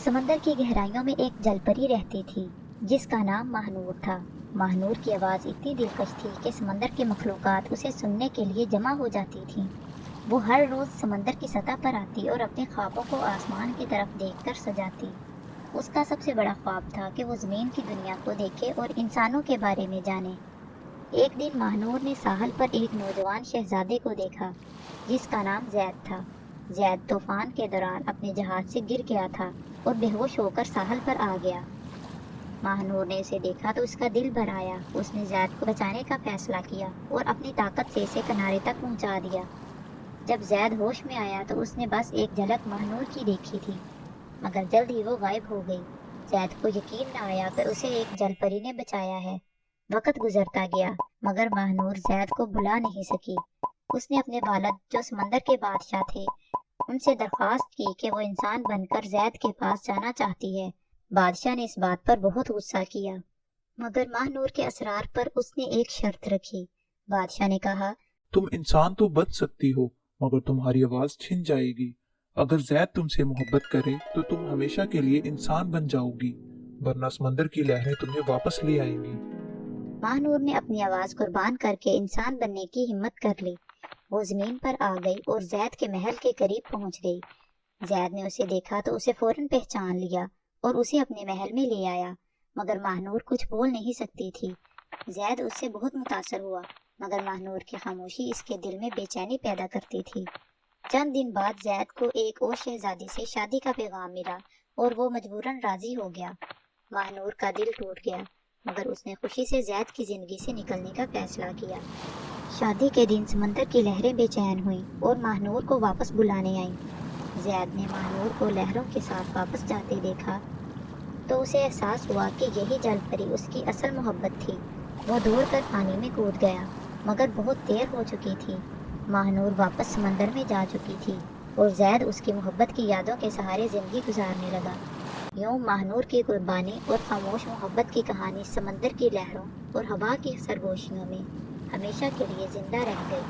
سمندر کی گہرائیوں میں ایک جل پری رہتی تھی جس کا نام ماہنور تھا۔ ماہنور کی آواز اتنی دلکش تھی کہ سمندر کی مخلوقات اسے سننے کے لیے جمع ہو جاتی تھیں۔ وہ ہر روز سمندر کی سطح پر آتی اور اپنے خوابوں کو آسمان کی طرف دیکھ کر سجاتی۔ اس کا سب سے بڑا خواب تھا کہ وہ زمین کی دنیا کو دیکھے اور انسانوں کے بارے میں جانے۔ ایک دن ماہنور نے ساحل پر ایک نوجوان شہزادے کو دیکھا جس کا نام زید تھا۔ زید طوفان کے دوران اپنے جہاز سے گر گیا تھا اور بے ہوش ہو کر ساحل پر آ گیا۔ ماہنور نے اسے دیکھا تو اس کا دل بھر آیا۔ اس نے زید کو بچانے کا فیصلہ کیا اور اپنی طاقت سے اسے کنارے تک پہنچا دیا۔ جب زید ہوش میں آیا تو اس نے بس ایک جھلک ماہنور کی دیکھی تھی، مگر جلد ہی وہ غائب ہو گئی۔ زید کو یقین نہ آیا کہ اسے ایک جل پری نے بچایا ہے۔ وقت گزرتا گیا مگر ماہنور زید کو بھلا نہیں سکی۔ اس نے اپنے والد جو سمندر کے بادشاہ تھے ان سے درخواست کی کہ وہ انسان بن کر زید کے پاس جانا چاہتی ہے۔ بادشاہ نے اس بات پر بہت غصہ کیا مگر ماہنور کے اصرار پر اس نے ایک شرط رکھی۔ بادشاہ نے کہا، تم انسان تو بن سکتی ہو مگر تمہاری آواز چھن جائے گی۔ اگر زید تم سے محبت کرے تو تم ہمیشہ کے لیے انسان بن جاؤ گی، ورنہ سمندر کی لہریں تمہیں واپس لے آئیں گی۔ ماہنور نے اپنی آواز قربان کر کے انسان بننے کی ہمت کر لی۔ وہ زمین پر آ گئی اور زید کے محل کے قریب پہنچ گئی۔ زید نے اسے دیکھا تو اسے فوراً پہچان لیا اور اسے اپنے محل میں لے آیا، مگر ماہنور کچھ بول نہیں سکتی تھی۔ زید اس سے بہت متاثر ہوا مگر ماہنور کی خاموشی اس کے دل میں بے چینی پیدا کرتی تھی۔ چند دن بعد زید کو ایک اور شہزادی سے شادی کا پیغام ملا اور وہ مجبوراً راضی ہو گیا۔ ماہنور کا دل ٹوٹ گیا مگر اس نے خوشی سے زید کی زندگی سے نکلنے کا فیصلہ کیا۔ شادی کے دن سمندر کی لہریں بے چین ہوئیں اور ماہنور کو واپس بلانے آئیں۔ زید نے ماہنور کو لہروں کے ساتھ واپس جاتے دیکھا تو اسے احساس ہوا کہ یہی جل پری اس کی اصل محبت تھی۔ وہ دوڑ کر پانی میں کود گیا مگر بہت دیر ہو چکی تھی۔ ماہنور واپس سمندر میں جا چکی تھی اور زید اس کی محبت کی یادوں کے سہارے زندگی گزارنے لگا۔ یوں ماہنور کی قربانی اور خاموش محبت کی کہانی سمندر کی لہروں اور ہوا کی سرگوشیوں میں ہمیشہ کے لیے زندہ رہ گئی۔